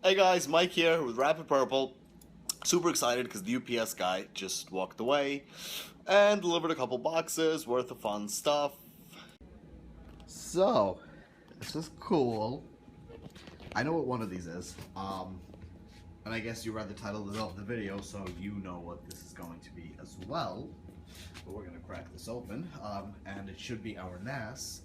Hey guys, Mike here with Rapid Purple. Super excited because the UPS guy just walked away and delivered a couple boxes worth of fun stuff. So, this is cool. I know what one of these is. And I guess you read the title of the video, so you know what this is going to be as well. But we're gonna crack this open, and it should be our NAS.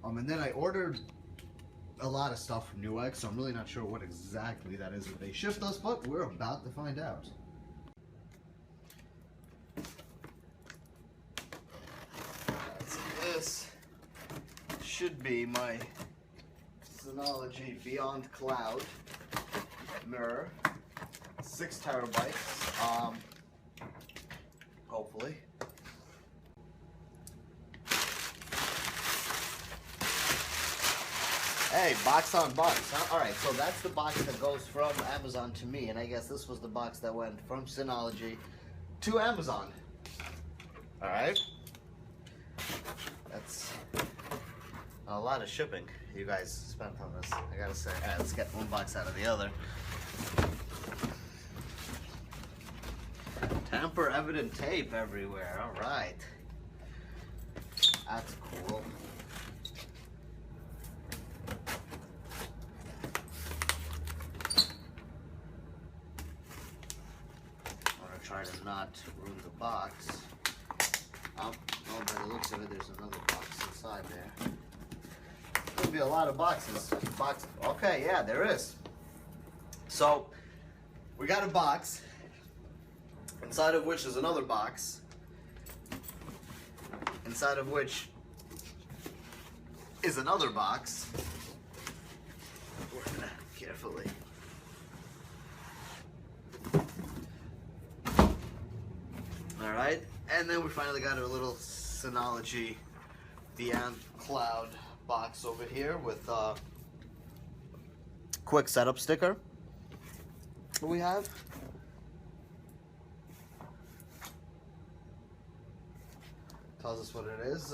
And then I ordered a lot of stuff from Newegg, so I'm really not sure what exactly that is that they shipped us, but we're about to find out. So this should be my Synology Beyond Cloud mirror, 6 terabytes, hopefully. Hey, box on box, huh? Alright, so that's the box that goes from Amazon to me, and I guess this was the box that went from Synology to Amazon. Alright. That's a lot of shipping you guys spent on this, I gotta say. Alright, let's get one box out of the other. Tamper evident tape everywhere, alright. That's cool. Try to not ruin the box. Oh, by the looks of it, there's another box inside there. There'll be a lot of boxes. Okay, yeah, there is. So, we got a box, inside of which is another box, inside of which is another box. We're gonna carefully. Alright, and then we finally got our little Synology Beyond Cloud box over here with a quick setup sticker. What we have? Tells us what it is.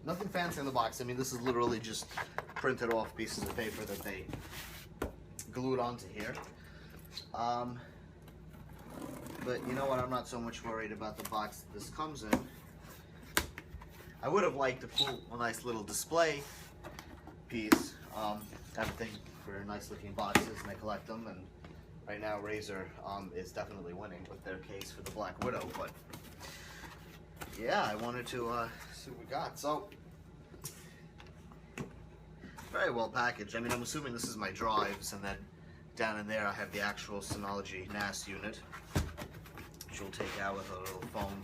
Nothing fancy in the box. I mean, this is literally just printed off pieces of paper that they glued onto here. But you know what, I'm not so much worried about the box that this comes in. I would have liked to pull a nice little display piece. Everything for nice looking boxes, and I collect them, and right now Razer is definitely winning with their case for the Black Widow, but yeah, I wanted to see what we got. So, very well packaged. I mean, I'm assuming this is my drives, and then down in there I have the actual Synology NAS unit, which we'll take out with a little foam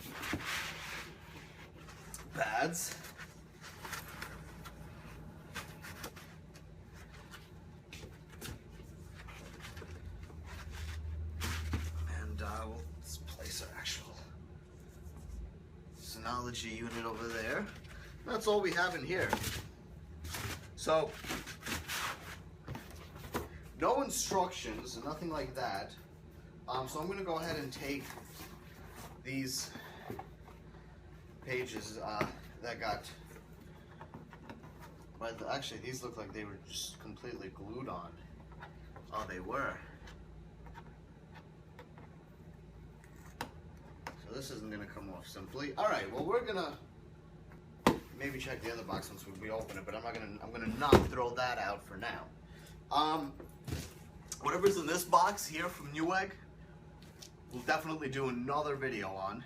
pads. And let's place our actual Synology unit over there. That's all we have in here. So, no instructions, nothing like that. So I'm going to go ahead and take these pages that got, but actually these look like they were just completely glued on. Oh, they were. So this isn't going to come off simply. All right, well, we're going to maybe check the other box once we open it, but I'm going to not throw that out for now. Whatever's in this box here from Newegg, we'll definitely do another video on,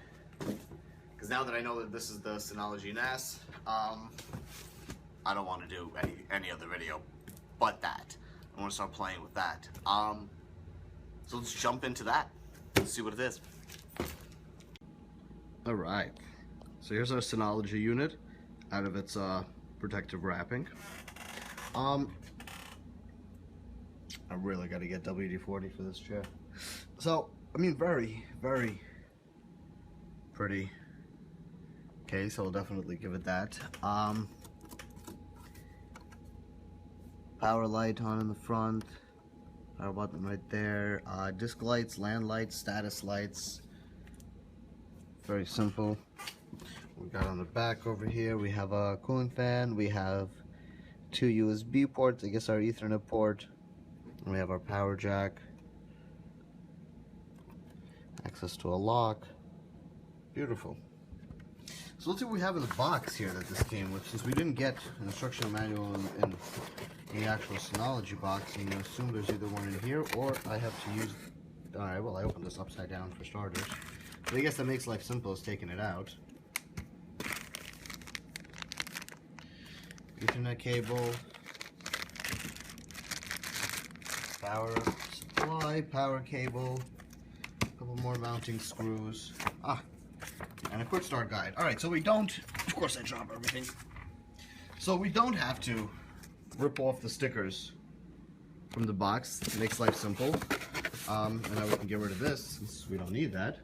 because now that I know that this is the Synology NAS, I don't want to do any other video but that. I want to start playing with that. So let's jump into that. Let's see what it is. Alright, so here's our Synology unit out of its protective wrapping. I really got to get WD-40 for this chair. So, I mean, very, very pretty case. I'll definitely give it that. Power light on in the front. Power button right there. Disc lights, land lights, status lights. Very simple. We got on the back over here, we have a cooling fan. We have 2 USB ports. I guess our Ethernet port. We have our power jack, access to a lock. Beautiful. So let's see what we have in the box here that this came with. Since we didn't get an instruction manual in the actual Synology box, I'm going to assume there's either one in here or I have to use... Alright, well, I opened this upside down for starters. But I guess that makes life simple as taking it out. Ethernet cable, power supply, power cable, a couple more mounting screws, and a quick start guide. Alright, so we don't, of course I drop everything, so we don't have to rip off the stickers from the box. It makes life simple. And now we can get rid of this since we don't need that.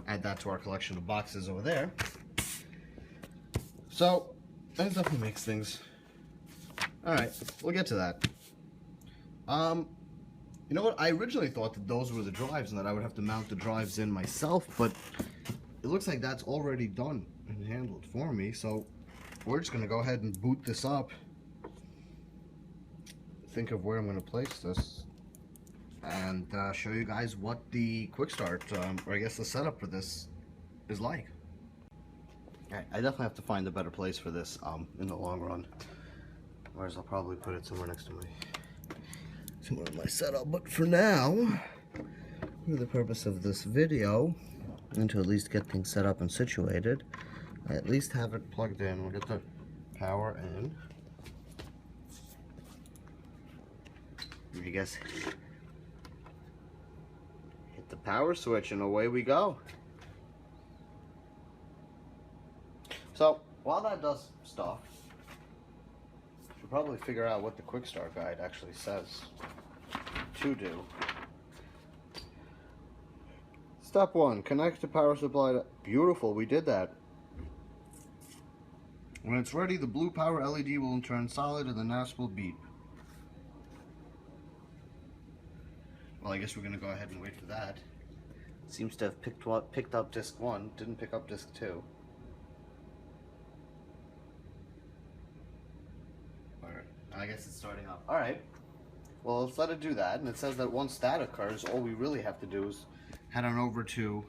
Add that to our collection of boxes over there. So that definitely makes things. Alright, we'll get to that. You know what? I originally thought that those were the drives and that I would have to mount the drives in myself, but it looks like that's already done and handled for me. So we're just going to go ahead and boot this up. Think of where I'm going to place this and show you guys what the quick start, or I guess the setup for this is like. I definitely have to find a better place for this in the long run. Whereas I'll probably put it somewhere next to my setup. But for now, for the purpose of this video, and to at least get things set up and situated, I at least have it plugged in. We'll get the power in. I guess hit the power switch and away we go. So while that does stuff, should probably figure out what the quick start guide actually says to do. Step 1, connect the power supply. Beautiful, we did that. When it's ready, the blue power LED will turn solid and the NAS will beep. Well, I guess we're going to go ahead and wait for that. Seems to have picked up disk 1, didn't pick up disk 2. I guess it's starting up. Alright, well, let's let it do that. And it says that once that occurs, all we really have to do is head on over to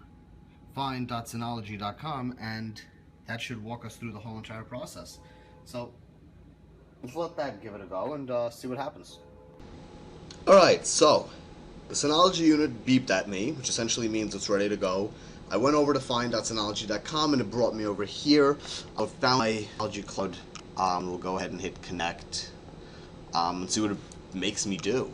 find.synology.com, and that should walk us through the whole entire process. So let's let that give it a go and see what happens. Alright, so the Synology unit beeped at me, which essentially means it's ready to go. I went over to find.synology.com and it brought me over here. I found my ReadyCloud. We'll go ahead and hit connect. And see what it makes me do,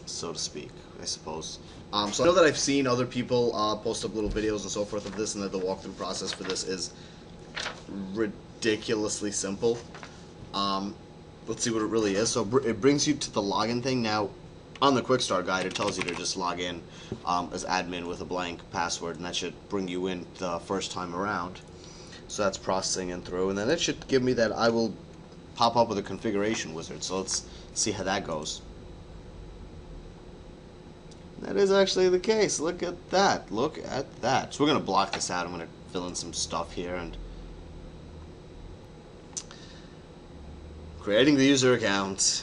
so to speak, I suppose. So I know that I've seen other people post up little videos and so forth of this, and that the walkthrough process for this is ridiculously simple. Let's see what it really is. So it brings you to the login thing. Now, on the quick start guide, it tells you to just log in as admin with a blank password, and that should bring you in the first time around. So that's processing and through, and then it should give me that I will pop up with a configuration wizard. So let's see how that goes. That is actually the case. Look at that. Look at that. So we're going to block this out. I'm going to fill in some stuff here and creating the user account.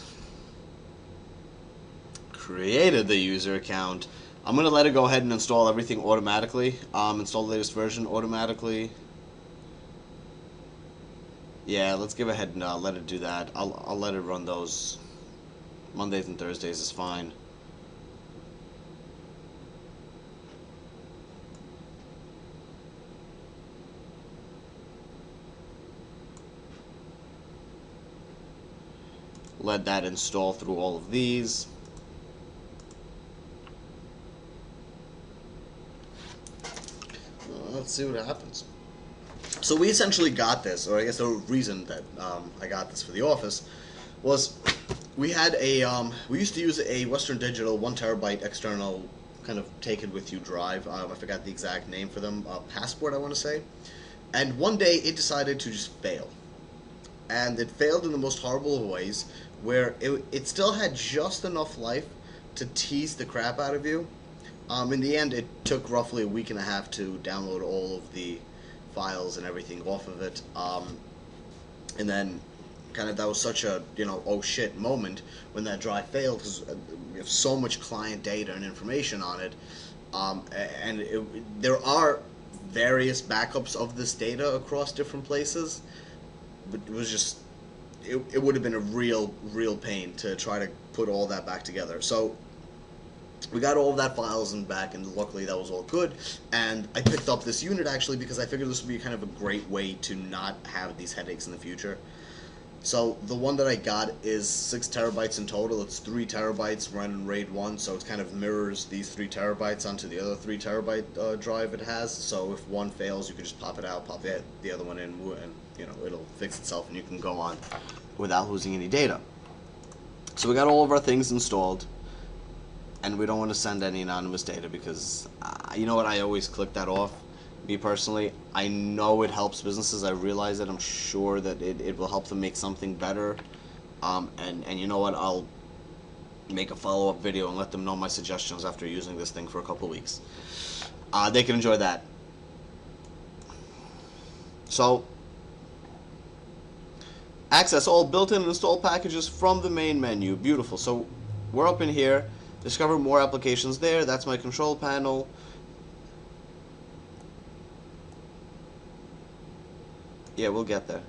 Created the user account. I'm going to let it go ahead and install everything automatically. Install the latest version automatically. Yeah, let's go ahead and let it do that. I'll let it run those. Mondays and Thursdays is fine. Let that install through all of these. Let's see what happens. So we essentially got this, or I guess the reason that I got this for the office was we had a we used to use a Western Digital 1 terabyte external kind of take it with you drive. I forgot the exact name for them, Passport I want to say. And one day it decided to just fail, and it failed in the most horrible of ways, where it still had just enough life to tease the crap out of you. In the end, it took roughly a week and a half to download all of the files and everything off of it, and then that was such a, oh shit moment when that drive failed, because we have so much client data and information on it. And there are various backups of this data across different places, but it was just, it would have been a real pain to try to put all that back together. So we got all of that files and back, and luckily that was all good. And I picked up this unit actually because I figured this would be kind of a great way to not have these headaches in the future. So the one that I got is 6 terabytes in total. It's 3 terabytes running RAID 1, so it kind of mirrors these 3 terabytes onto the other 3 terabyte drive it has. So if one fails, you can just pop it out, pop the other one in, and it'll fix itself, and you can go on without losing any data. So we got all of our things installed, and we don't want to send any anonymous data because, you know what, I always click that off. Me personally, I know it helps businesses. I realize that. I'm sure that it will help them make something better. And you know what, I'll make a follow-up video and let them know my suggestions after using this thing for a couple weeks. They can enjoy that. So, access all built-in and installed packages from the main menu. Beautiful. So we're up in here. Discover more applications there. That's my control panel. Yeah, we'll get there.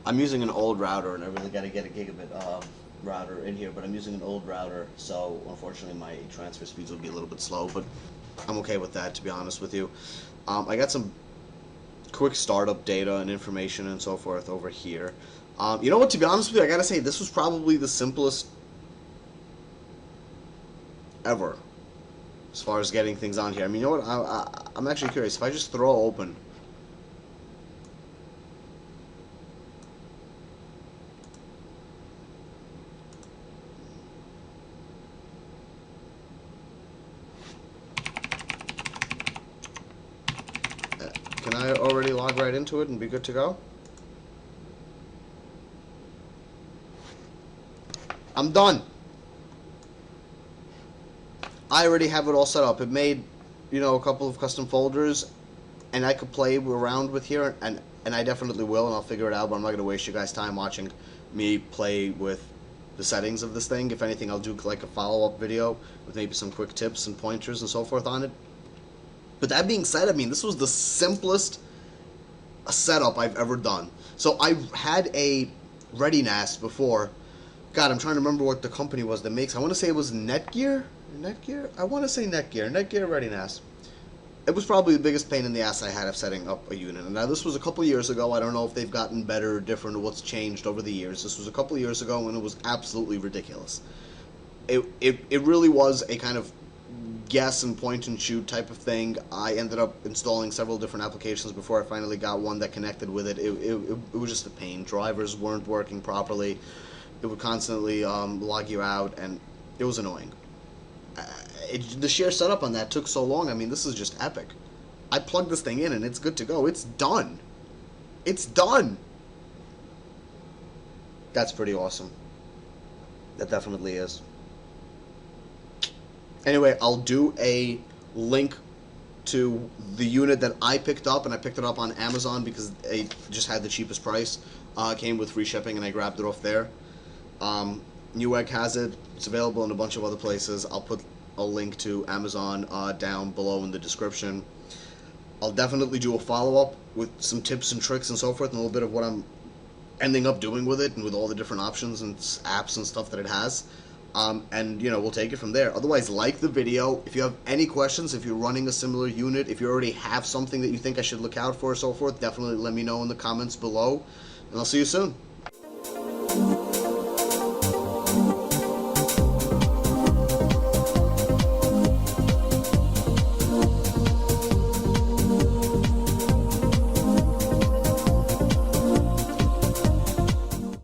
I'm using an old router, and I really got to get a gigabit router in here, but I'm using an old router, so unfortunately my transfer speeds will be a little bit slow, but I'm okay with that, to be honest with you. I got some quick startup data and information and so forth over here. You know what, to be honest with you, I got to say, this was probably the simplest ever as far as getting things on here. I mean, you know what, I'm actually curious. If I just throw open can I already log right into it and be good to go? I'm done. I already have it all set up. It made, a couple of custom folders, and I could play around with here, and I definitely will, and I'll figure it out, but I'm not going to waste you guys' time watching me play with the settings of this thing. If anything, I'll do like a follow-up video with maybe some quick tips and pointers and so forth on it. But that being said, I mean, this was the simplest setup I've ever done. So I had a ReadyNAS before. God, I'm trying to remember what the company was that makes. I want to say it was Netgear? I want to say Netgear ReadyNAS. It was probably the biggest pain in the ass I had of setting up a unit. And now this was a couple years ago. I don't know if they've gotten better or different or what's changed over the years. This was a couple years ago, and it was absolutely ridiculous. It really was a kind of guess and point and shoot type of thing. I ended up installing several different applications before I finally got one that connected with it. It was just a pain. Drivers weren't working properly. It would constantly log you out, and it was annoying. The sheer setup on that took so long. I mean, this is just epic. I plugged this thing in, and it's good to go. It's done. It's done. That's pretty awesome. That definitely is. Anyway, I'll do a link to the unit that I picked up, and I picked it up on Amazon because it just had the cheapest price. It came with free shipping, and I grabbed it off there. Newegg has it. It's available in a bunch of other places. I'll put a link to Amazon down below in the description. I'll definitely do a follow-up with some tips and tricks and so forth, and a little bit of what I'm ending up doing with it, and with all the different options and apps and stuff that it has. And we'll take it from there. Otherwise, like the video. If you have any questions, if you're running a similar unit, if you already have something that you think I should look out for, and so forth, definitely let me know in the comments below. And I'll see you soon.